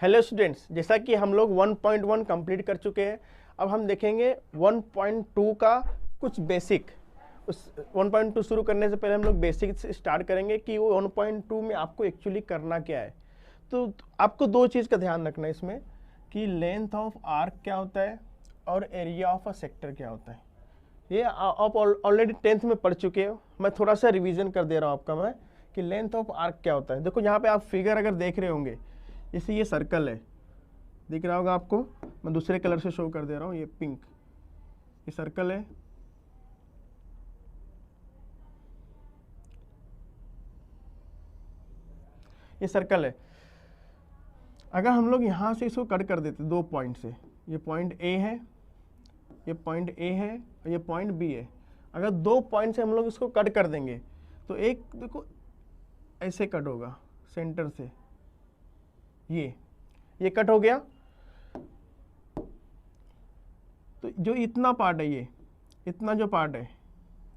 Hello students, जैसा कि हम लोग 1.1 कंप्लीट कर चुके हैं, अब हम देखेंगे 1.2 का कुछ बेसिक। उस 1.2 शुरू करने से पहले हम लोग बेसिक से स्टार्ट करेंगे कि वो 1.2 में आपको एक्चुअली करना क्या है। तो आपको दो चीज़ का ध्यान रखना है इसमें कि लेंथ ऑफ आर्क क्या होता है और एरिया ऑफ अ सेक्टर क्या होता है। ये आप ऑलरेडी 10th में पढ़ चुके हो, मैं थोड़ा सा रिवीजन कर दे रहा हूँ आपका मैं कि लेंथ ऑफ आर्क क्या होता है। देखो यहाँ पे आप फिगर अगर देख रहे होंगे, जैसे ये सर्कल है, दिख रहा होगा आपको, मैं दूसरे कलर से शो कर दे रहा हूँ, ये पिंक, ये सर्कल है, ये सर्कल है। अगर हम लोग यहाँ से इसको कट कर देते दो पॉइंट से, ये पॉइंट ए है, ये पॉइंट ए है और ये पॉइंट बी है, अगर दो पॉइंट से हम लोग इसको कट कर देंगे तो एक देखो ऐसे कट होगा सेंटर से, ये कट हो गया। तो जो इतना पार्ट है, ये इतना जो पार्ट है,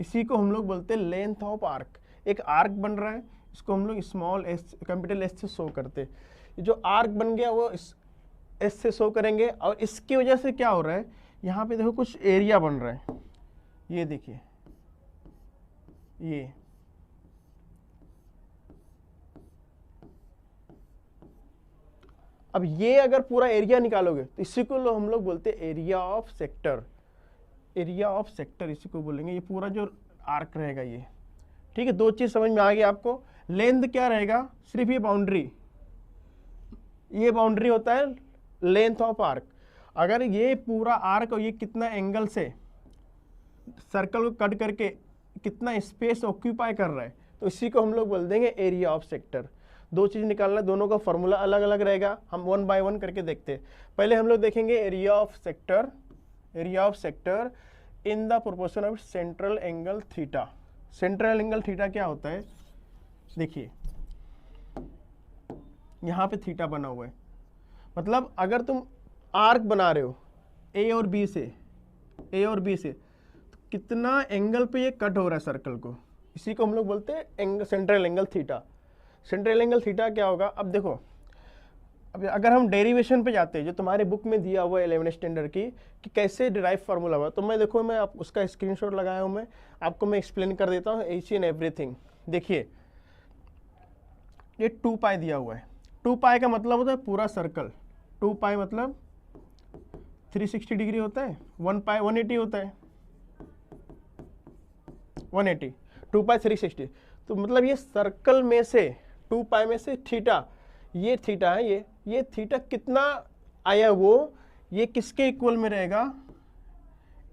इसी को हम लोग बोलते हैं लेंथ ऑफ आर्क। एक आर्क बन रहा है, इसको हम लोग स्मॉल एस कैपिटल एस से शो करते हैं। ये जो आर्क बन गया वो एस से शो करेंगे, और इसकी वजह से क्या हो रहा है, यहाँ पे देखो कुछ एरिया बन रहा है, ये देखिए, ये अब ये अगर पूरा एरिया निकालोगे तो इसी को हम लोग बोलते हैं area of sector. Area of sector इसी को बोलेंगे, ये पूरा जो आर्क रहेगा ये। ठीक है, दो चीज समझ में आ गई आपको। लेंथ क्या रहेगा, सिर्फ ये बाउंड्री, ये बाउंड्री होता है लेंथ ऑफ आर्क। अगर ये पूरा आर्क और ये कितना एंगल से सर्कल को कट करके कितना स्पेस ऑक्यूपाई कर रहा है, तो इसी को हम लोग बोल देंगे एरिया ऑफ सेक्टर। दो चीज निकालना, दोनों का फॉर्मूला अलग अलग रहेगा, हम वन बाय वन करके देखते हैं। पहले हम लोग देखेंगे area of sector. Area of sector in the proportion of central angle theta. Central angle theta क्या होता है, देखिए यहाँ पे थीटा बना हुआ है, मतलब अगर तुम आर्क बना रहे हो ए और बी से, तो कितना एंगल पे ये कट हो रहा है सर्कल को, इसी को हम लोग बोलते हैं central angle theta. Central angle theta क्या होगा, अब देखो, अब अगर हम डेरिवेशन पे जाते हैं जो तुम्हारे बुक में दिया हुआ है 11th स्टैंडर्ड की कि कैसे डिराइव फार्मूला हुआ, तो मैं देखो मैं आप उसका स्क्रीनशॉट लगाया हूँ, मैं आपको मैं एक्सप्लेन कर देता हूँ ईच एंड एवरीथिंग। देखिए ये 2 पाई दिया हुआ है, 2 पाई का मतलब होता है पूरा सर्कल, 2 पाई मतलब 360 डिग्री होता है, 1 पाई 180 होता है, 180, 2 पाई 360। तो मतलब ये सर्कल में से 2 पाई में से थीटा, ये थीटा है, ये थीटा कितना आया वो, ये किसके इक्वल में रहेगा,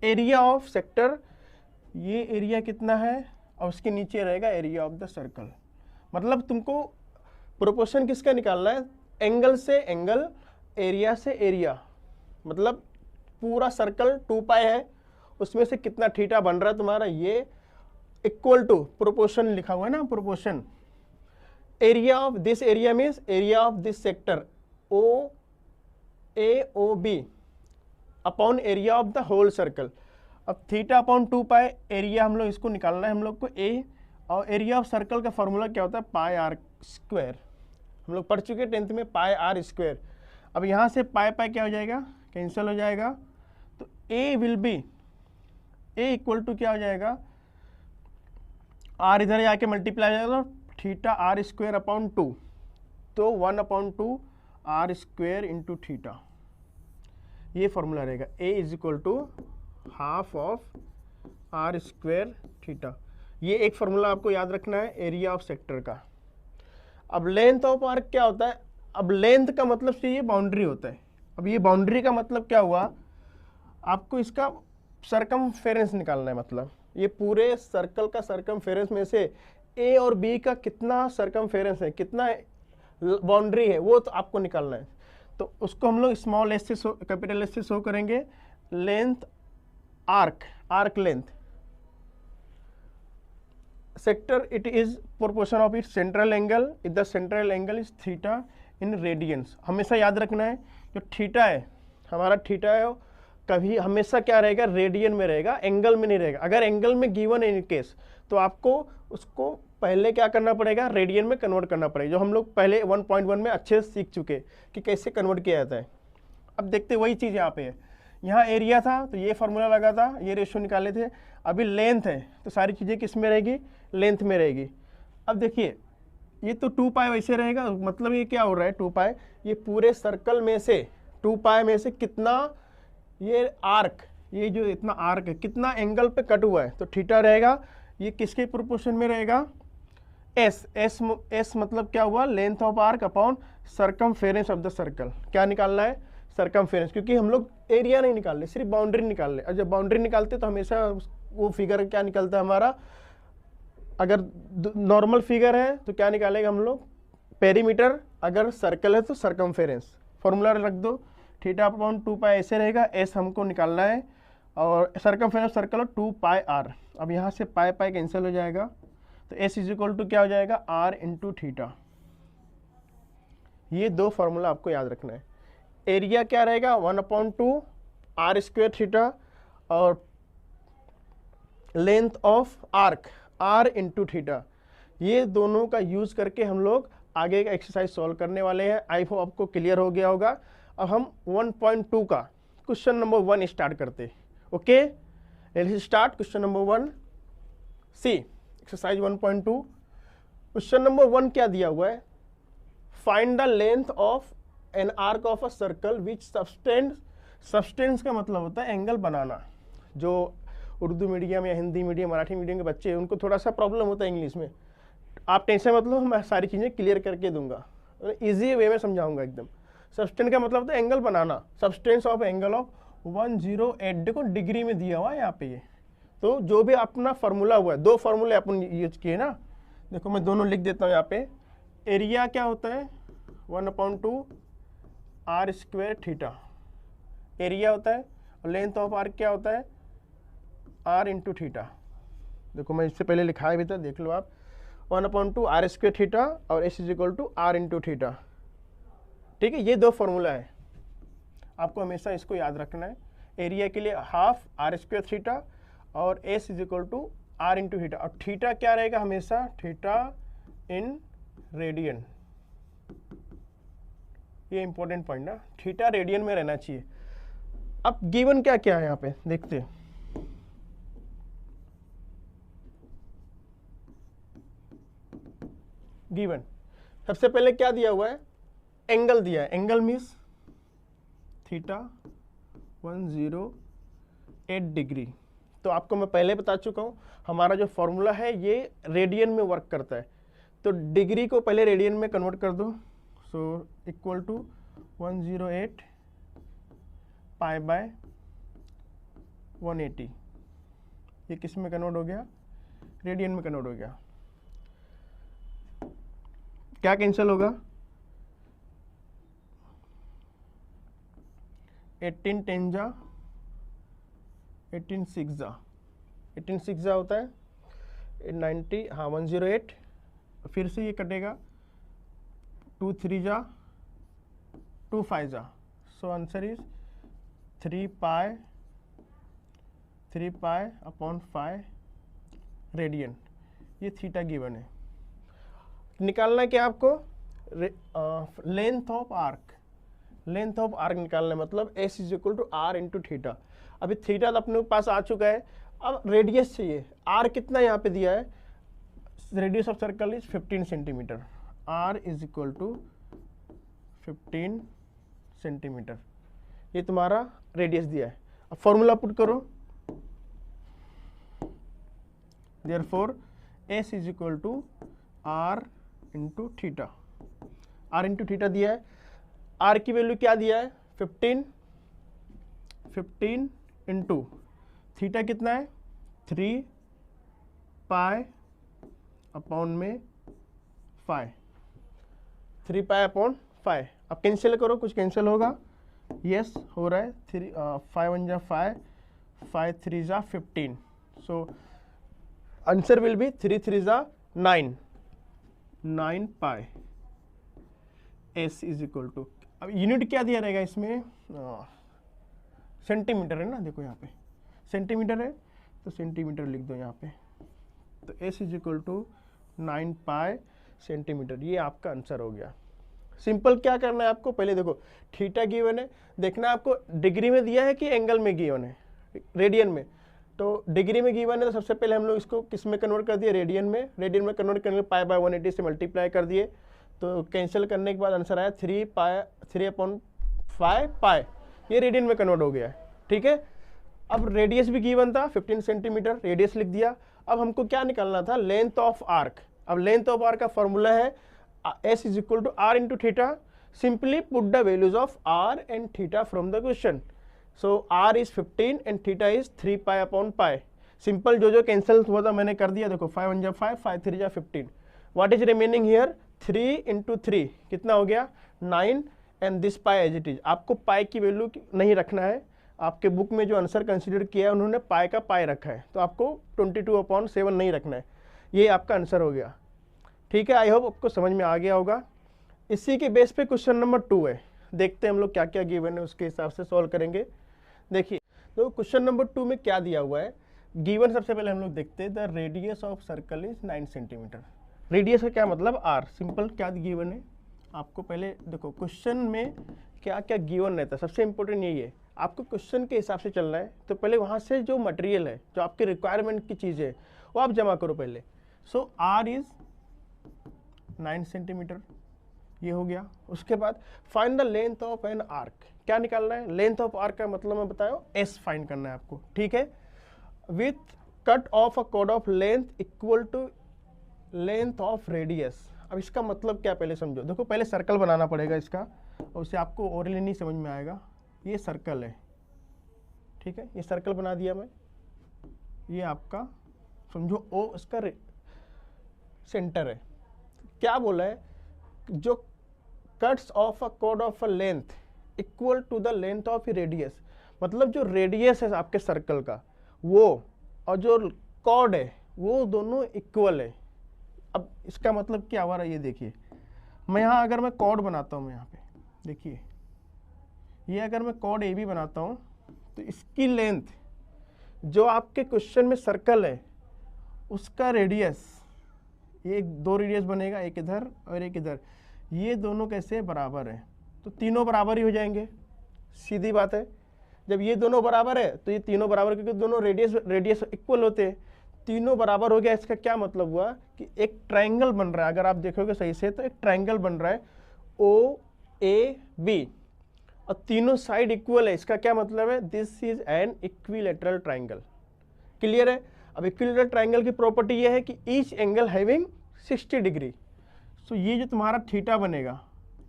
एरिया ऑफ सेक्टर। ये एरिया कितना है और उसके नीचे रहेगा एरिया ऑफ द सर्कल। मतलब तुमको प्रोपोर्शन किसका निकालना है, एंगल से एंगल, एरिया से एरिया। मतलब पूरा सर्कल 2 पाई है, उसमें से कितना थीटा बन रहा है तुम्हारा, ये इक्वल टू प्रोपोर्शन लिखा हुआ है ना, proportion area of this area means area of this sector O A O B upon area of the whole circle. अब थीटा अपॉन 2 पाई एरिया हम लोग इसको निकालना है हम लोग को ए, और एरिया ऑफ सर्कल का फॉर्मूला क्या होता है, पाई आर स्क्वायर। हम लोग पढ़ चुके 10th में, पाई आर स्क्वायर। अब यहाँ से पाई पाई क्या हो जाएगा, कैंसिल हो जाएगा, तो A will be, A equal to क्या हो जाएगा, आर इधर जाके मल्टीप्लाई हो जाएगा, थीटा आर स्क्वायर अपॉन 2, तो 1/2 आर स्क्वायर इंटू थीटा, ये फॉर्मूला रहेगा। A is equal to half of R square theta. ये एक फॉर्मूला आपको याद रखना है एरिया ऑफ सेक्टर का। अब लेंथ ऑफ आर्क क्या होता है, अब लेंथ का मतलब से ये बाउंड्री होता है। अब ये बाउंड्री का मतलब क्या हुआ, आपको इसका सरकमफेरेंस निकालना है, मतलब ये पूरे सर्कल का सरकमफेरेंस में से ए और बी का कितना सरकमफेरेंस है, कितना बाउंड्री है, वो तो आपको निकालना है। तो उसको हम लोग स्मॉल एस से कैपिटल एस से शो करेंगे, length arc length sector, it is proportion of it central angle, if the central angle is theta in radiance. हमेशा याद रखना है जो थीटा है, हमारा थीटा है, कभी हमेशा क्या रहेगा, रेडियन में रहेगा, एंगल में नहीं रहेगा। अगर एंगल में गिवन इन केस, तो आपको उसको पहले क्या करना पड़ेगा, रेडियन में कन्वर्ट करना पड़ेगा, जो हम लोग पहले 1.1 में अच्छे से सीख चुके कि कैसे कन्वर्ट किया जाता है। अब देखते वही चीज़ यहाँ पे है, यहाँ एरिया था तो ये फार्मूला लगा था, ये रेशियो निकाले थे। अभी लेंथ है तो सारी चीज़ें किस में रहेगी, लेंथ में रहेगी। अब देखिए ये तो 2 पाई वैसे रहेगा, मतलब ये क्या हो रहा है 2 पाई, ये पूरे सर्कल में से 2 पाई में से कितना ये आर्क, ये जो इतना आर्क है कितना एंगल पे कट हुआ है, तो थीटा रहेगा। ये किसके प्रोपोर्शन में रहेगा, एस। एस मतलब क्या हुआ, length of arc upon circumference of the circle. क्या निकालना है, सर्कमफेरेंस, क्योंकि हम लोग एरिया नहीं निकाल रहे, सिर्फ बाउंड्री निकाल रहे। और जब बाउंड्री निकालते तो हमेशा वो फिगर क्या निकलता है हमारा, अगर नॉर्मल फिगर है तो क्या निकालेगा हम लोग, पेरीमीटर, अगर सर्कल है तो सर्कमफेरेंस। फॉर्मूला रख दो, थीटा अपॉन 2 पाई ऐसे रहेगा, एस हमको निकालना है, और सर्कमफेरेंस सर्कल और 2 पाई आर। अब यहाँ से पाई पाई कैंसिल हो जाएगा, तो एस इज इक्वल टू क्या हो जाएगा, आर इंटू थीटा। ये दो फॉर्मूला आपको याद रखना है। एरिया क्या रहेगा, 1/2 आर स्क्वेयर थीटा, और length of arc R into theta. ये दोनों का यूज करके हम लोग आगे का एक्सरसाइज सॉल्व करने वाले हैं। आई होप आपको क्लियर हो गया होगा। अब हम 1.2 का क्वेश्चन नंबर 1 स्टार्ट करते हैं। Okay, let's start question number 1 C, exercise 1.2। Question number 1 क्या दिया हुआ है, find the length of an arc of a circle which substance. Substance का मतलब होता है एंगल बनाना। जो उर्दू मीडियम या हिंदी मीडियम मराठी मीडियम के बच्चे उनको थोड़ा सा प्रॉब्लम होता है इंग्लिश में, आप टेंशन मत लो, मैं सारी चीज़ें क्लियर करके दूंगा, इजी वे में समझाऊंगा एकदम। सब्सटेंस का मतलब होता है angle banana. Substance of angle of 108, देखो डिग्री में दिया हुआ है यहाँ पे ये। तो जो भी अपना फार्मूला हुआ है, दो फार्मूले अपन यूज किए ना, देखो मैं दोनों लिख देता हूँ यहाँ पे। एरिया क्या होता है, 1/2 आर स्क्वेयर थीटा एरिया होता है, और लेंथ ऑफ आर्क क्या होता है, आर इंटू थीटा। देखो मैं इससे पहले लिखाया भी था, देख लो आप, 1/2 आर स्क्वेयर थीटा और S is equal to R into theta. ठीक है, ये दो फॉर्मूला है, आपको हमेशा इसको याद रखना है। एरिया के लिए हाफ आर स्क्वेयर थीटा और S is equal to R into theta, और थीटा क्या रहेगा हमेशा, थीटा इन रेडियन। ये इंपॉर्टेंट पॉइंट ना, थीटा रेडियन में रहना चाहिए। अब गिवन क्या क्या है यहाँ पे देखते हैं। गिवन सबसे पहले क्या दिया हुआ है, एंगल दिया है। Angle means theta 108 degree. तो आपको मैं पहले बता चुका हूँ, हमारा जो फॉर्मूला है ये रेडियन में वर्क करता है। तो डिग्री को पहले रेडियन में कन्वर्ट कर दो, so equal to 108 pi by 180। ये किस में कन्वर्ट हो गया, रेडियन में कन्वर्ट हो गया। क्या कैंसिल होगा, 18 10 जा 18 6 जा 18 6 जा होता है 90, हाँ 108। फिर से ये कटेगा, 2 3 जा 2 5 जा, so answer is 3 pi upon 5 radian. ये थीटा गिवन है। निकालना क्या आपको, length of arc. Length of arc निकालना है, मतलब S is equal to R into theta. अभी थीटा तो अपने पास आ चुका है, अब रेडियस चाहिए। आर कितना यहाँ पे दिया है, radius of circle is 15 centimetre. R is equal to 15 centimetre, ये तुम्हारा रेडियस दिया है। अब फॉर्मूला पुट करो, therefore S is equal to R into theta. R into theta दिया है, आर की वैल्यू क्या दिया है 15 इंटू थीटा कितना है 3 पाई अपॉन में 5, 3 पाई अपॉन 5। अब कैंसिल करो, कुछ कैंसिल होगा, यस हो रहा है। 5 1 जा 5, 5 3 जा 15, सो आंसर विल बी 3 3 जा 9 पाई। एस इज इक्वल टू, अब यूनिट क्या दिया रहेगा इसमें, सेंटीमीटर है ना, देखो यहाँ पे सेंटीमीटर है तो सेंटीमीटर लिख दो यहाँ पे। तो S is equal to 9 pi centimetre. ये आपका आंसर हो गया। सिंपल क्या करना है आपको, पहले देखो थीटा गिवन है, देखना है आपको डिग्री में दिया है कि एंगल में गिवन है, रेडियन में। तो डिग्री में गिवन है तो सबसे पहले हम लोग इसको किस में कन्वर्ट कर दिए, रेडियन में। रेडियन में कन्वर्ट करने के पाई बाय 180 से मल्टीप्लाई कर दिए, तो कैंसिल करने के बाद आंसर आया 3/5 पाई, ये रेडियन में कन्वर्ट हो गया है। ठीक है, अब रेडियस भी गिवन था 15 सेंटीमीटर, रेडियस लिख दिया। अब हमको क्या निकालना था, लेंथ ऑफ आर्क। अब लेंथ ऑफ आर्क का फॉर्मूला है S is equal to R into theta. Simply put the values of R and theta from the question. So R is 15 and theta is 3 pi upon pi. Simple जो cancel हुआ था मैंने कर दिया, देखो 5 1 जा 5, 5 3 जा 15। What is remaining here, 3 into 3 कितना हो गया 9, and this pi as it is. आपको पाई की वैल्यू नहीं रखना है, आपके बुक में जो आंसर कंसीडर किया है उन्होंने पाई का पाई रखा है, तो आपको 22/7 नहीं रखना है। ये आपका आंसर हो गया। ठीक है, आई होप आपको समझ में आ गया होगा। इसी के बेस पे क्वेश्चन नंबर 2 है, देखते हैं हम लोग क्या क्या गिवन है उसके हिसाब से सॉल्व करेंगे। देखिए तो क्वेश्चन नंबर 2 में क्या दिया हुआ है गिवन, सबसे पहले हम लोग देखते हैं the radius of circle is 9 centimetre. Radius का क्या मतलब R। सिंपल क्या गिवन है आपको, पहले देखो क्वेश्चन में क्या क्या गिवन रहता है, सबसे इंपॉर्टेंट यही है, आपको क्वेश्चन के हिसाब से चलना है। तो पहले वहाँ से जो मटेरियल है, जो आपकी रिक्वायरमेंट की चीज़ है, वो आप जमा करो पहले। सो R इज 9 सेंटीमीटर, ये हो गया। उसके बाद find the length of an arc, क्या निकालना है, लेंथ ऑफ आर्क का मतलब मैं बताया S फाइंड करना है आपको। ठीक है, with cut off a chord of length equal to length of radius. अब इसका मतलब क्या पहले समझो, देखो पहले सर्कल बनाना पड़ेगा इसका, और उसे आपको ओरली नहीं समझ में आएगा। ये सर्कल है, ठीक है, ये सर्कल बना दिया मैं, ये आपका समझो O इसका सेंटर है। क्या बोला है, जो cuts off a chord of a length equal to the length of radius, मतलब जो रेडियस है आपके सर्कल का वो और जो कॉर्ड है वो दोनों इक्वल है। अब इसका मतलब क्या हुआ, ये देखिए मैं यहाँ अगर मैं कॉर्ड बनाता हूँ, मैं यहाँ पे देखिए ये अगर मैं कॉर्ड AB बनाता हूँ, तो इसकी लेंथ जो आपके क्वेश्चन में सर्कल है उसका रेडियस, ये 2 रेडियस बनेगा, एक इधर और एक इधर, ये दोनों कैसे बराबर है, तो तीनों बराबर ही हो जाएंगे। सीधी बात है, जब ये दोनों बराबर है तो ये तीनों बराबर, क्योंकि दोनों रेडियस इक्वल होते हैं, तीनों बराबर हो गया। इसका क्या मतलब हुआ कि एक ट्रायंगल बन रहा है, अगर आप देखोगे सही से तो एक ट्रायंगल बन रहा है OAB, और तीनों साइड इक्वल है। इसका क्या मतलब है, this is an equilateral triangle. Clear है। अब इक्विलेटरल ट्रायंगल की प्रॉपर्टी ये है कि ईच एंगल हैविंग 60 डिग्री। सो ये जो तुम्हारा थीटा बनेगा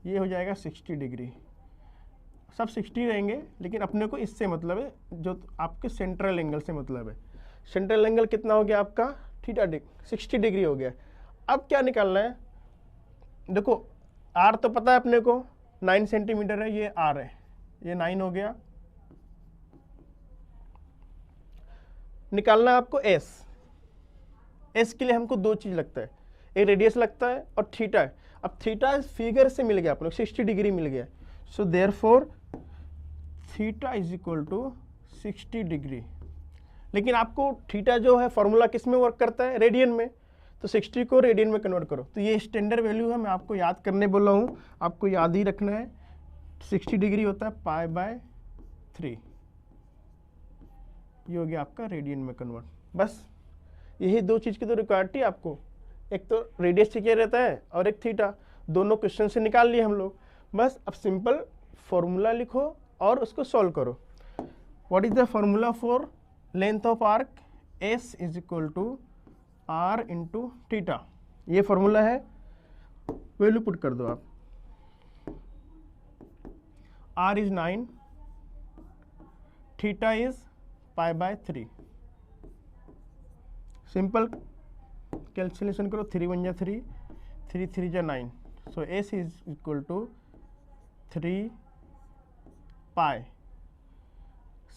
ये हो जाएगा 60 डिग्री, सब 60 रहेंगे, लेकिन अपने को इससे मतलब है जो आपके सेंट्रल एंगल से मतलब है। सेंट्रल एंगल कितना हो गया आपका, थीटा 60 डिग्री हो गया। अब क्या निकालना है, देखो R तो पता है अपने को 9 सेंटीमीटर है, ये R है, ये 9 हो गया। निकालना है आपको S के लिए हमको 2 चीज लगता है, एक रेडियस लगता है और थीटा है। अब थीटा फिगर से मिल गया अपने को, 60 डिग्री मिल गया। So therefore theta is equal to 60 degree. लेकिन आपको थीटा जो है फॉर्मूला किस में वर्क करता है, रेडियन में, तो 60 को रेडियन में कन्वर्ट करो। तो ये स्टैंडर्ड वैल्यू है, मैं आपको याद करने बोला हूँ, आपको याद ही रखना है। 60 डिग्री होता है π/3, ये हो गया आपका रेडियन में कन्वर्ट। बस यही 2 चीज़ की तो रिक्वायर्ड थी आपको, एक तो रेडियस क्या रहता है और एक थीटा, दोनों क्वेश्चन से निकाल लिए हम लोग। बस अब सिंपल फॉर्मूला लिखो और उसको सॉल्व करो। What is the formula for length of arc, S is equal to R into theta, ये फॉर्मूला है, वैल्यू पुट कर दो आप। R is 9, theta is π/3। Simple calculation करो, 3 1 जा 3, 3 3 जा 9। So S is equal to 3 pi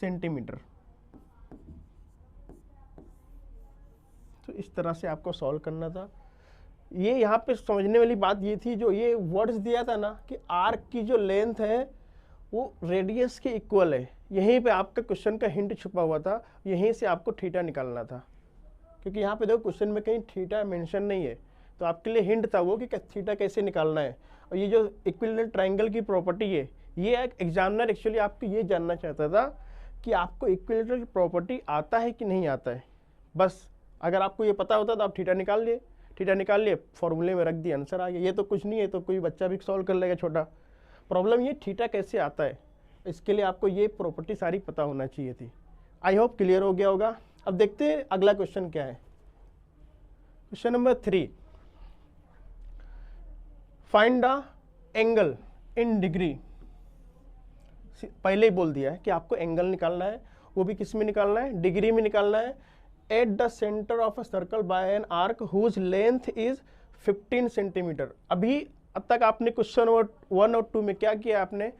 centimetre. तो इस तरह से आपको सॉल्व करना था। ये यहाँ पे समझने वाली बात ये थी, जो ये वर्ड्स दिया था ना कि आर्क की जो लेंथ है वो रेडियस के इक्वल है, यहीं पे आपका क्वेश्चन का हिंट छुपा हुआ था, यहीं से आपको थीटा निकालना था। क्योंकि यहाँ पे देखो क्वेश्चन में कहीं थीटा मेंशन नहीं है, तो आपके लिए हिंट था वो कि थीटा कैसे निकालना है। और ये जो इक्विलेटरल ट्रायंगल की प्रॉपर्टी है, ये एक एग्जामिनर एक्चुअली आपको ये जानना चाहता था कि आपको इक्विलेटरल प्रॉपर्टी आता है कि नहीं आता है। बस अगर आपको ये पता होता तो आप थीटा निकाल लिए, फॉर्मूले में रख दिए, आंसर आ गया। ये तो कुछ नहीं है, तो कोई बच्चा भी सॉल्व कर लेगा छोटा। प्रॉब्लम ये थीटा कैसे आता है, इसके लिए आपको ये प्रॉपर्टी सारी पता होना चाहिए थी। आई होप क्लियर हो गया होगा। अब देखते हैं अगला क्वेश्चन क्या है। Question number 3, find the angle in degree. पहले ही बोल दिया है कि आपको एंगल निकालना है, वो भी किस में निकालना है, डिग्री में निकालना है। At the centre of a circle by an arc whose length is 15 centimetre. अभी अब तक आपने क्वेश्चन 1 और 2 में क्या किया, आपने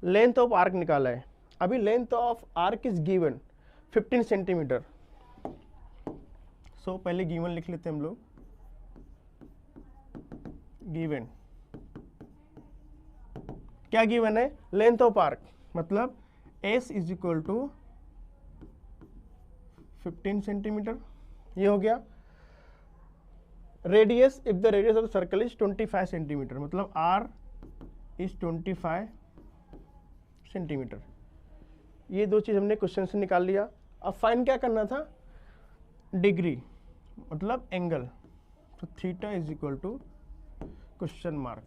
लेंथ ऑफ आर्क निकाला है। अभी length of arc is given 15 centimetre. So पहले गिवन लिख लेते हैं हम लोग, गिवन क्या गिवन है, लेंथ ऑफ आर्क, मतलब S is equal to 15 centimetre, ये हो गया। Radius, if the radius of the circle is 25 centimetre, मतलब आर इज 25 सेंटीमीटर। ये दो चीज हमने क्वेश्चन से निकाल लिया। अब फाइन क्या करना था, डिग्री मतलब एंगल, तो theta is equal to question mark.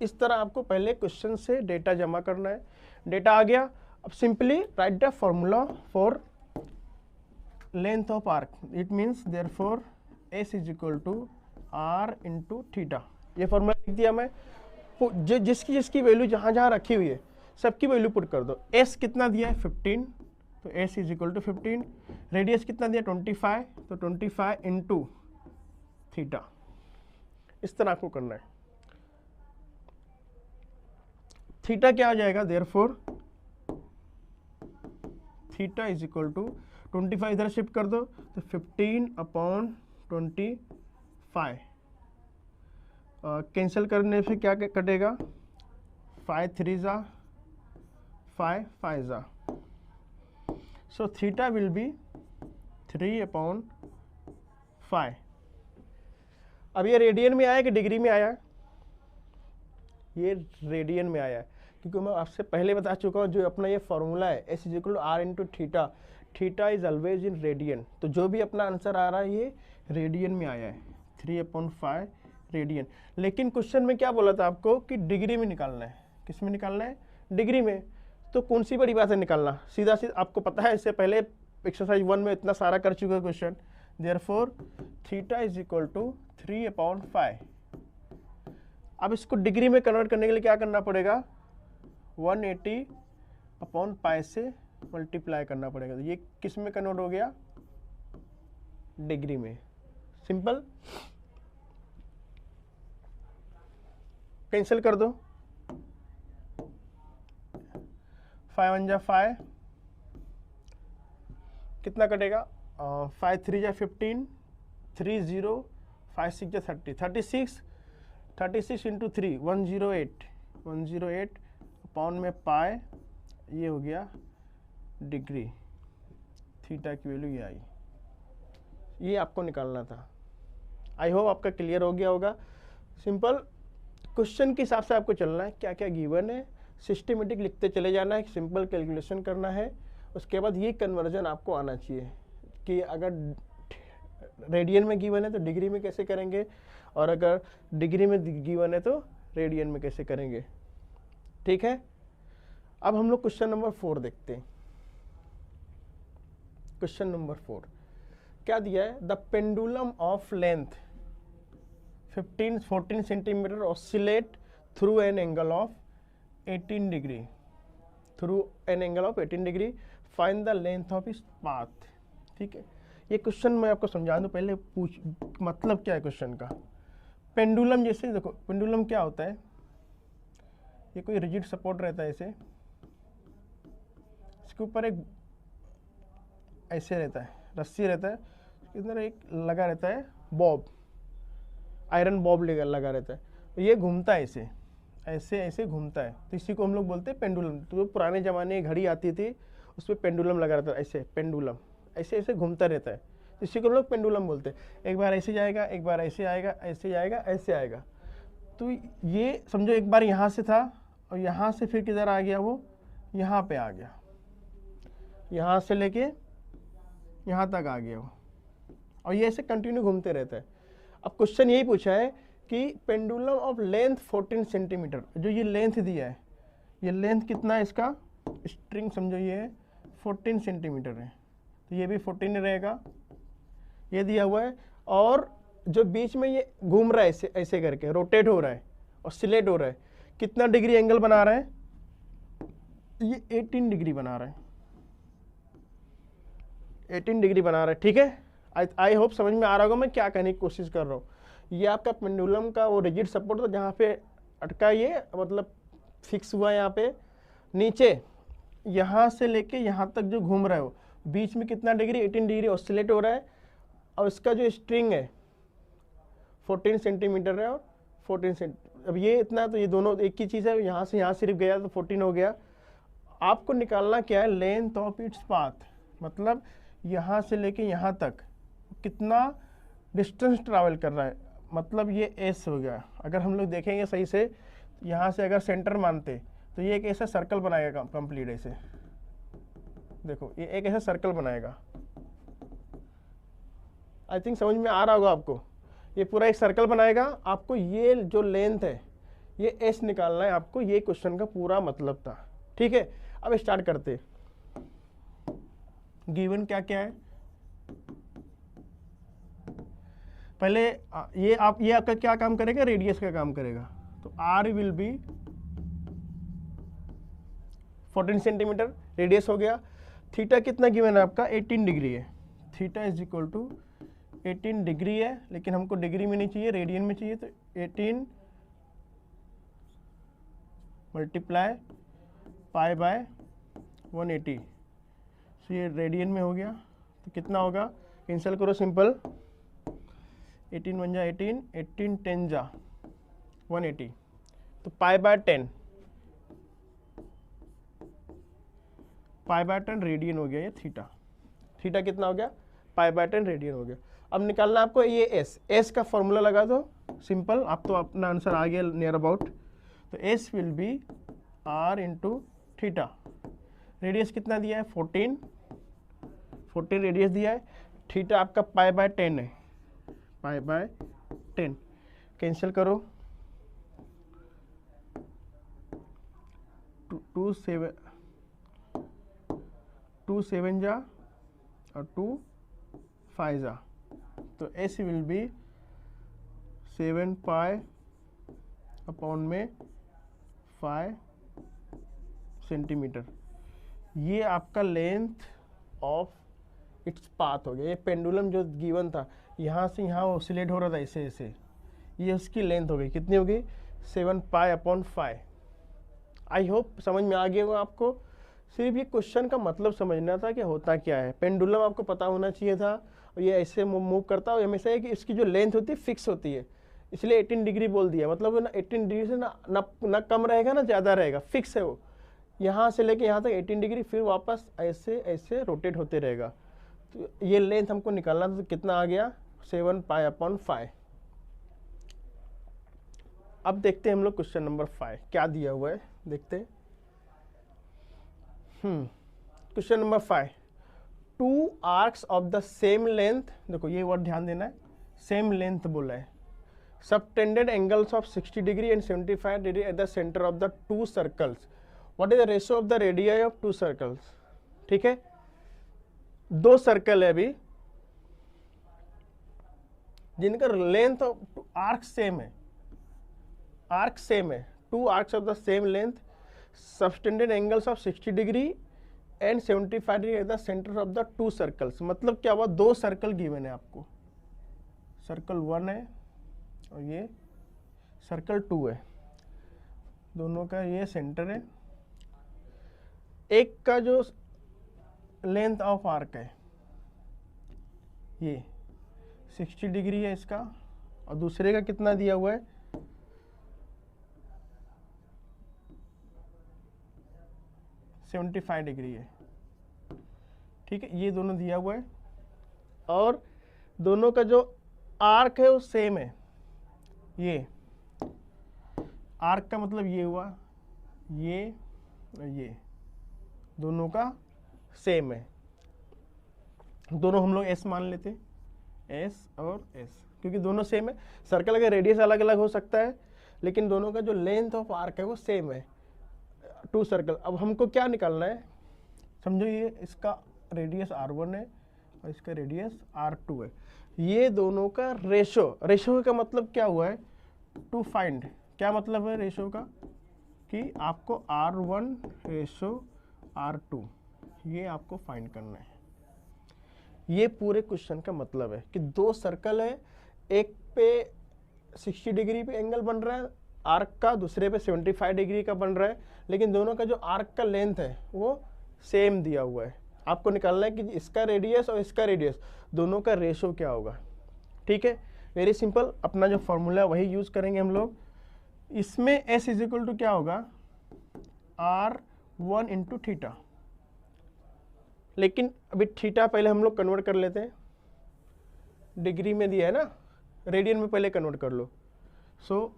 इस तरह आपको पहले क्वेश्चन से डेटा जमा करना है। डेटा आ गया, अब simply write the formula for length of arc. It means therefore S is equal to R into theta. ये फॉर्मूला लिख दिया मैं। जिसकी जिसकी वैल्यू जहाँ जहाँ रखी हुई है सबकी वैल्यू पुट कर दो। एस कितना दिया है 15, तो S is equal to 15। Radius कितना दिया 25, तो 25 इंटू थीटा। इस तरह आपको करना है। थीटा क्या हो जाएगा, therefore theta is equal to 25 इधर शिफ्ट कर दो, तो 15/25। कैंसिल करने से क्या कटेगा, 5 3 जा 5 5 जा। So theta will be 3/5। अब ये रेडियन में आया कि डिग्री में आया, ये रेडियन में आया है, क्योंकि मैं आपसे पहले बता चुका हूँ जो अपना ये फॉर्मूला है S is equal to R into theta, theta is always in radian. तो जो भी अपना आंसर आ रहा है ये रेडियन में आया है, 3/5 रेडियन। लेकिन क्वेश्चन में क्या बोला था आपको कि डिग्री में निकालना है। किस में निकालना है, डिग्री में। तो कौन सी बड़ी बात है निकालना, सीधा सीधा आपको पता है, इससे पहले एक्सरसाइज 1 में इतना सारा कर चुका है question. Therefore theta is equal to 3/5। अब इसको डिग्री में कन्वर्ट करने के लिए क्या करना पड़ेगा, 180/π से मल्टीप्लाई करना पड़ेगा। तो ये किस में कन्वर्ट हो गया, डिग्री में। सिंपल, कैंसिल कर दो, 5 1 जा 5, कितना कटेगा, 5 3 जा 15, 3 0, 5 6 जा 30, 36 इंटू 3 108 अपॉन में पाए, ये हो गया डिग्री। थीटा की वैल्यू ये आई, ये आपको निकालना था। आई होप आपका क्लियर हो गया होगा। सिंपल क्वेश्चन के हिसाब से आपको चलना है, क्या क्या गिवन है सिस्टमेटिक लिखते चले जाना है, सिंपल कैलकुलेशन करना है। उसके बाद ये कन्वर्जन आपको आना चाहिए कि अगर रेडियन में गिवन है तो डिग्री में कैसे करेंगे, और अगर डिग्री में गिवन है तो रेडियन में कैसे करेंगे। ठीक है, अब हम लोग क्वेश्चन नंबर 4 देखते हैं। क्वेश्चन नंबर 4 क्या दिया है, the pendulum of length 14 centimetre oscillate through an angle of 18 degree, find the length of इस पाथ। ठीक है, ये क्वेश्चन मैं आपको समझा दूं, पहले मतलब क्या है क्वेश्चन का। पेंडुलम, जैसे देखो पेंडुलम क्या होता है, ये कोई रिजिड सपोर्ट रहता है, इसके ऊपर एक ऐसे रहता है, रस्सी रहता है, इधर एक लगा रहता है बॉब, आयरन बॉब लगा रहता है, ये घूमता है, ऐसे घूमता है, तो इसी को हम लोग बोलते हैं पेंडुलम। तो पुराने ज़माने घड़ी आती थी, उस पर पेंडुलम लगा रहता है, ऐसे पेंडुलम ऐसे घूमता रहता है। इसी को हम लोग पेंडुलम बोलते हैं। एक बार ऐसे जाएगा, एक बार ऐसे आएगा, ऐसे जाएगा, ऐसे आएगा। तो ये समझो एक बार यहाँ से था और यहाँ से फिर किधर आ गया, वो यहाँ पे आ गया, यहाँ से लेके यहाँ तक आ गया वो, और ये ऐसे कंटिन्यू घूमते रहता है। अब क्वेश्चन यही पूछा है कि पेंडुलम ऑफ लेंथ 14 सेंटीमीटर, जो ये लेंथ दिया है, ये लेंथ कितना है इसका, स्ट्रिंग समझो ये 14 सेंटीमीटर है, तो ये भी 14 रहेगा, ये दिया हुआ है। और जो बीच में ये घूम रहा है ऐसे ऐसे करके, रोटेट हो रहा है, ऑसिलेट हो रहा है, कितना डिग्री एंगल बना रहा है, ये 18 डिग्री बना रहा है, 18 डिग्री बना रहा है। ठीक है, आई होप समझ में आ रहा होगा मैं क्या कहने की कोशिश कर रहा हूँ। ये आपका पेंडुलम का वो रिजिड सपोर्ट था, जहाँ पे अटका ये मतलब फिक्स हुआ है यहाँ पे नीचे, यहाँ से लेके यहाँ तक जो घूम रहा है वो बीच में कितना डिग्री, 18 डिग्री ऑसिलेट हो रहा है। और इसका जो स्ट्रिंग है 14 सेंटीमीटर है और 14 सेंट, अब ये इतना, तो ये दोनों एक ही चीज़ है, यहाँ से यहाँ सिर्फ गया तो 14 हो गया। आपको निकालना क्या है, लेंथ ऑफ इट्स पाथ, मतलब यहाँ से लेके यहाँ तक कितना डिस्टेंस ट्रैवल कर रहा है, मतलब ये एस हो गया। अगर हम लोग देखेंगे सही से, यहाँ से अगर सेंटर मानते तो ये एक ऐसा सर्कल बनाएगा कंप्लीट ऐसे, देखो ये एक ऐसा सर्कल बनाएगा। आई थिंक समझ में आ रहा होगा आपको, ये पूरा एक सर्कल बनाएगा। आपको ये जो लेंथ है ये एस निकालना है आपको, ये क्वेश्चन का पूरा मतलब था। ठीक है, अब स्टार्ट करते। गिवन क्या क्या है, पहले ये आपका क्या काम करेगा, रेडियस का काम करेगा। तो R will be 14 centimetre radius हो गया। थीटा कितना गिवन है आपका, 18 डिग्री है। Theta is equal to 18 degree है, लेकिन हमको डिग्री में नहीं चाहिए, रेडियन में चाहिए। तो 18 मल्टीप्लाई पाई बाय 180, तो ये रेडियन में हो गया। तो कितना होगा, कैंसिल करो सिंपल, 18 1 जा 18, 18 10 जा 180, तो pi by 10, pi by 10 radian हो गया ये थीटा। थीटा कितना हो गया, पाई बाय 10 रेडियन हो गया। अब निकालना आपको ये एस का फॉर्मूला लगा दो सिंपल, आप तो अपना आंसर आ गया नियर अबाउट। तो S will be R into theta. Radius कितना दिया है, 14 रेडियस दिया है। थीटा आपका पाई बाय 10 है, पाई बाय 10, कैंसिल करो, 2 7 जा और 2 5 जा, तो S will B 7 pi upon में 5 सेंटीमीटर। ये आपका लेंथ ऑफ इट्स पाथ हो गया। ये पेंडुलम जो गिवन था, यहाँ से यहाँ ऑसिलेट हो रहा था ऐसे ऐसे, ये उसकी लेंथ हो गई, कितनी हो गई, 7 पाई अपॉन 5। आई होप समझ में आ गया होगा आपको। सिर्फ ये क्वेश्चन का मतलब समझना था कि होता क्या है। पेंडुलम आपको पता होना चाहिए था, और ये ऐसे मूव करता है हमेशा, है कि इसकी जो लेंथ होती है फिक्स होती है, इसलिए 18 डिग्री बोल दिया। मतलब ना 18 डिग्री से ना कम रहेगा ना ज़्यादा रहेगा, फिक्स है वो। यहाँ से लेके यहाँ तक 18 डिग्री, फिर वापस ऐसे ऐसे रोटेट होते रहेगा। तो ये लेंथ हमको निकालना था, तो कितना आ गया, 7 पाई अपॉन 5। अब देखते हैं हम लोग क्वेश्चन नंबर 5 क्या दिया हुआ है, देखते हैं। Question number 5, 2 arcs of the same length, देखो ये वर्ड ध्यान देना है, सेम लेंथ बोला है, subtended angles of 60 degree and 75 degree at the centre of the 2 circles. What is the ratio of the radii of 2 circles. ठीक है, 2 circle है अभी जिनका लेंथ ऑफ आर्क सेम है, आर्क सेम है, 2 arcs of the same length, subtended angles of 60 degree and 75 degree at the centre of the 2 circles. मतलब क्या हुआ, 2 सर्कल गिवन है आपको, सर्कल 1 है और ये सर्कल 2 है, दोनों का ये सेंटर है। एक का जो लेंथ ऑफ आर्क है ये 60 डिग्री है इसका, और दूसरे का कितना दिया हुआ है, 75 डिग्री है। ठीक है, ये दोनों दिया हुआ है। और दोनों का जो आर्क है वो सेम है। ये आर्क का मतलब ये हुआ, ये दोनों का सेम है। दोनों हम लोग एस मान लेते, एस और एस, क्योंकि दोनों सेम है। सर्कल का रेडियस अलग अलग हो सकता है, लेकिन दोनों का जो लेंथ ऑफ आर्क है वो सेम है, टू सर्कल। अब हमको क्या निकालना है, समझो ये इसका रेडियस r1 है और इसका रेडियस r2 है। ये दोनों का रेशो का मतलब क्या हुआ है, टू फाइंड। क्या मतलब है रेशो का, कि आपको r1 रेशो r2 ये आपको फाइंड करना है। ये पूरे क्वेश्चन का मतलब है कि दो सर्कल है, एक पे 60 डिग्री पे एंगल बन रहा है आर्क का, दूसरे पे 75 डिग्री का बन रहा है, लेकिन दोनों का जो आर्क का लेंथ है वो सेम दिया हुआ है। आपको निकालना है कि इसका रेडियस और इसका रेडियस दोनों का रेशो क्या होगा। ठीक है, वेरी सिंपल। अपना जो फॉर्मूला है वही यूज करेंगे हम लोग। इसमें s इज इक्वल टू क्या होगा, r1 इंटू थीटा। लेकिन अभी थीटा पहले हम लोग कन्वर्ट कर लेते हैं, डिग्री में दिया है ना, रेडियन में पहले कन्वर्ट कर लो। सो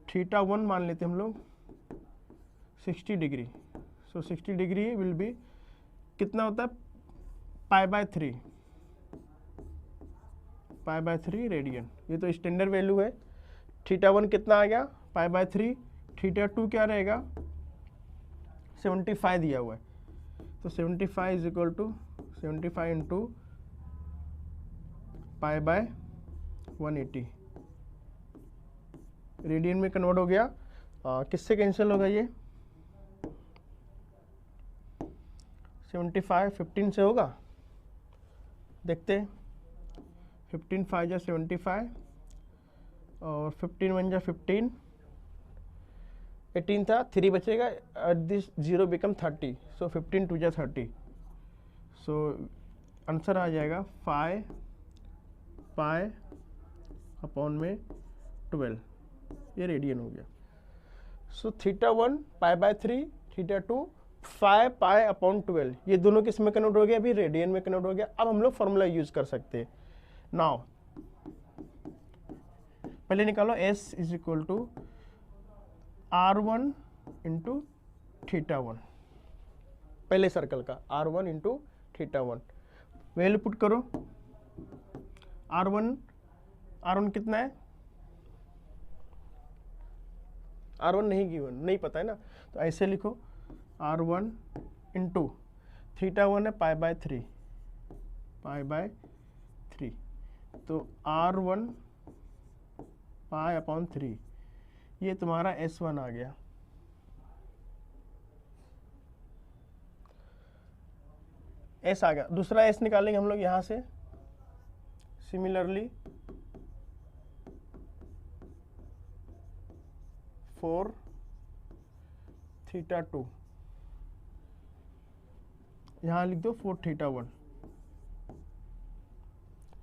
थीटा 1 मान लेते हैं हम लोग 60 degree. So 60 degree will be कितना होता है, पाई बाय 3 रेडियन। ये तो स्टैंडर्ड वैल्यू है। थीटा 1 कितना आ गया, पाई/3। थीटा 2 क्या रहेगा, 75 दिया हुआ है, तो 75 इज इक्वल टू 75 इंटू पाई/180 रेडियन में कन्वर्ट हो गया। किससे कैंसिल होगा ये, 75 15 से होगा, देखते हैं। 15 5 जा 75 और 15 1 जा 15, 18 था, 3 बचेगा, दिस 0 बिकम 30, सो 15 2 जा 30। सो आंसर आ जाएगा 5 पाई अपॉन में 12, ये रेडियन हो गया। सो थीटा 1 पाई/3, थीटा 2 5 पाई अपॉन 12, ये दोनों किस में कन्वर्ट हो गया, अभी रेडियन में कन्वर्ट हो गया। अब हम लोग फॉर्मूला यूज कर सकते हैं। नाउ पहले निकालो s is equal to r1 into theta 1, पहले सर्कल का r1 into theta 1 value put करो। r1 कितना है, r1 नहीं पता है ना, तो ऐसे लिखो r1 इंटू थीटा 1 है पाई/3, तो r1 पाई अपॉन 3, ये तुम्हारा s1 आ गया। s आ गया। दूसरा s निकालेंगे हम लोग यहां से, सिमिलरली 4 थीटा 2, यहां लिख दो 4 थीटा 1।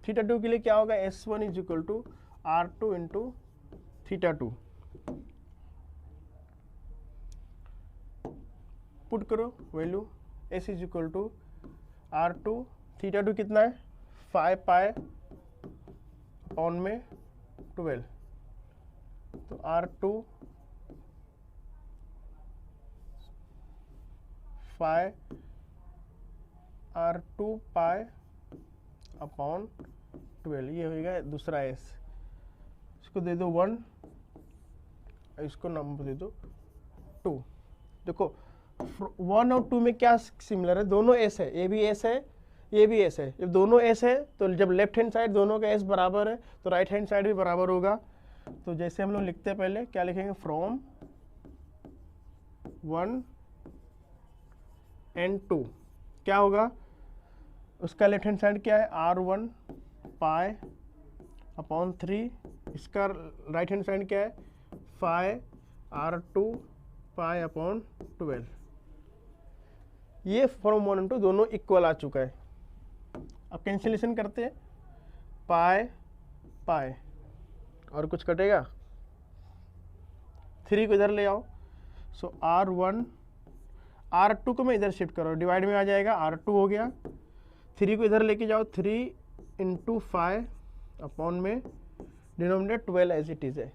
थीटा 2 के लिए क्या होगा, s1 is equal to r2 into theta 2, put करो value, s is equal to r2, theta 2 कितना है 5 पाई अपॉन में 12, तो r2 पाई अपॉन 12, ये होगा दूसरा s। इसको दे दो 1, इसको नंबर दे दो 2। देखो 1 और 2 में क्या सिमिलर है, दोनों s है, ये भी s है, ये भी s है। जब दोनों s है तो जब लेफ्ट हैंड साइड दोनों का s बराबर है तो राइट हैंड साइड भी बराबर होगा। तो जैसे हम लोग लिखते हैं, पहले क्या लिखेंगे, फ्रॉम 1 एंड 2 क्या होगा, उसका लेफ्ट हैंड साइड क्या है, r1 पाई अपॉन 3, इसका राइट हैंड साइड क्या है, 5 r2 पाई अपॉन 12। ये फ्रॉम 1 टू दोनों इक्वल आ चुका है। अब कैंसिलेशन करते हैं, पाई पाई और कुछ कटेगा, 3 को इधर ले आओ, सो r1 r2 को मैं इधर शिफ्ट करो, डिवाइड में आ जाएगा, r2 हो गया। 3 को इधर लेके जाओ, 3 इंटू 5 अपॉन में डिनोमिनेटर 12 एज इट इज है।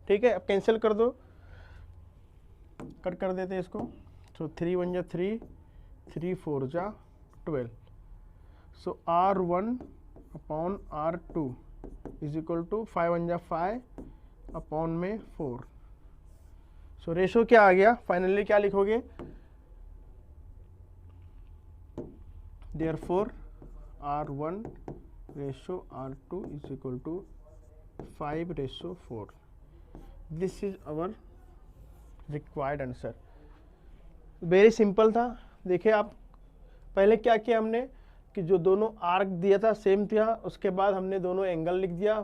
ठीक है, अब कैंसिल कर दो, कट कर देते हैं इसको। सो 3 1 जा 3, 3 4 जा 12। So R1 upon R2 is equal to 5 1 जा 5 अपॉन में 4। सो रेशो क्या आ गया, फाइनली क्या लिखोगे, therefore R1 ratio R2 is equal to 5:4। This is our required answer. Very simple था। देखिए आप, पहले क्या किया हमने कि जो दोनों आर्क दिया था सेम था, उसके बाद हमने दोनों एंगल लिख दिया।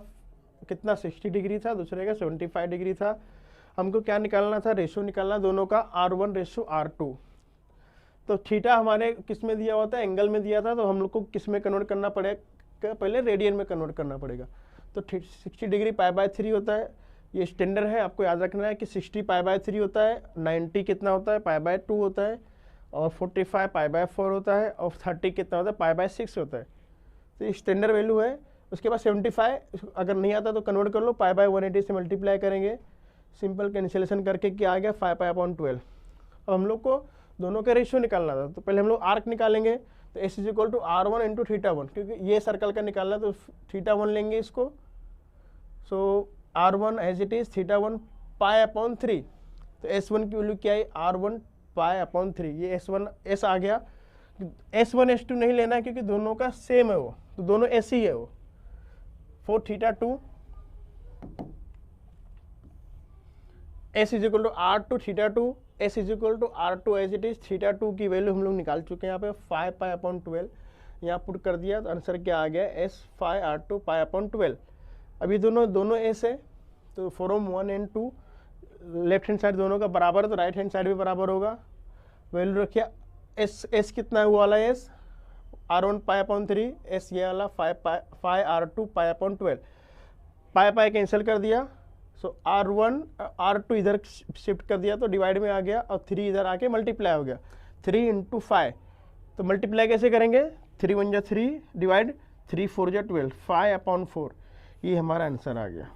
कितना 60 डिग्री था, दूसरे का 75 डिग्री था। हमको क्या निकालना था, रेशो निकालना दोनों का, R1 रेशो R2। तो थीटा हमारे किस में दिया हुआ था, एंगल में दिया था, तो हम लोग को किस में कन्वर्ट करना पड़ेगा, पहले रेडियन में कन्वर्ट करना पड़ेगा। तो 60 डिग्री π/3 होता है, ये स्टैंडर्ड है, आपको याद रखना है कि 60 π/3 होता है, 90 कितना होता है, π/2 होता है, और 45 π/4 होता है, और 30 कितना होता है, π/6 होता है। तो ये स्टैंडर्ड वैल्यू है। उसके बाद 75 अगर नहीं आता तो कन्वर्ट कर लो, π/180 से मल्टीप्लाई करेंगे, सिंपल कैंसिलेशन करके क्या आ गया, 5π/12। अब हम लोग को दोनों का रेशियो निकालना था, तो पहले हम लोग आर्क निकालेंगे। तो S is equal to R1 into θ1, क्योंकि ये सर्कल का निकालना तो θ1 लेंगे इसको। सो R1 एज इट इज, θ1 π/3। तो S1 की वैल्यू क्या है, R1 π/3। ये S1 S आ गया। S1 S2 नहीं लेना है क्योंकि दोनों का सेम है वो, तो दोनों S ही है वो। For θ2 S is equal to R2 θ2, S is equal to R2 as it is. θ2 की वैल्यू हम लोग निकाल चुके हैं यहाँ पे 5π/12, यहाँ पुट कर दिया तो आंसर क्या आ गया, S 5R2 π/12। अभी दोनों S है, तो from 1 and 2 left hand side दोनों का बराबर है, तो राइट हैंड साइड भी बराबर होगा। वैल्यू रखिए, S कितना है, वो वाला S R1 π/3, S ये वाला 5R2 π/12। पाई कैंसिल कर दिया। सो R1 R2 इधर शिफ्ट कर दिया तो डिवाइड में आ गया, और 3 इधर आके मल्टीप्लाई हो गया, 3 × 5। तो मल्टीप्लाई कैसे करेंगे, 3 1 जा 3 डिवाइड 3 4 जा 12, 5/4। ये हमारा आंसर आ गया।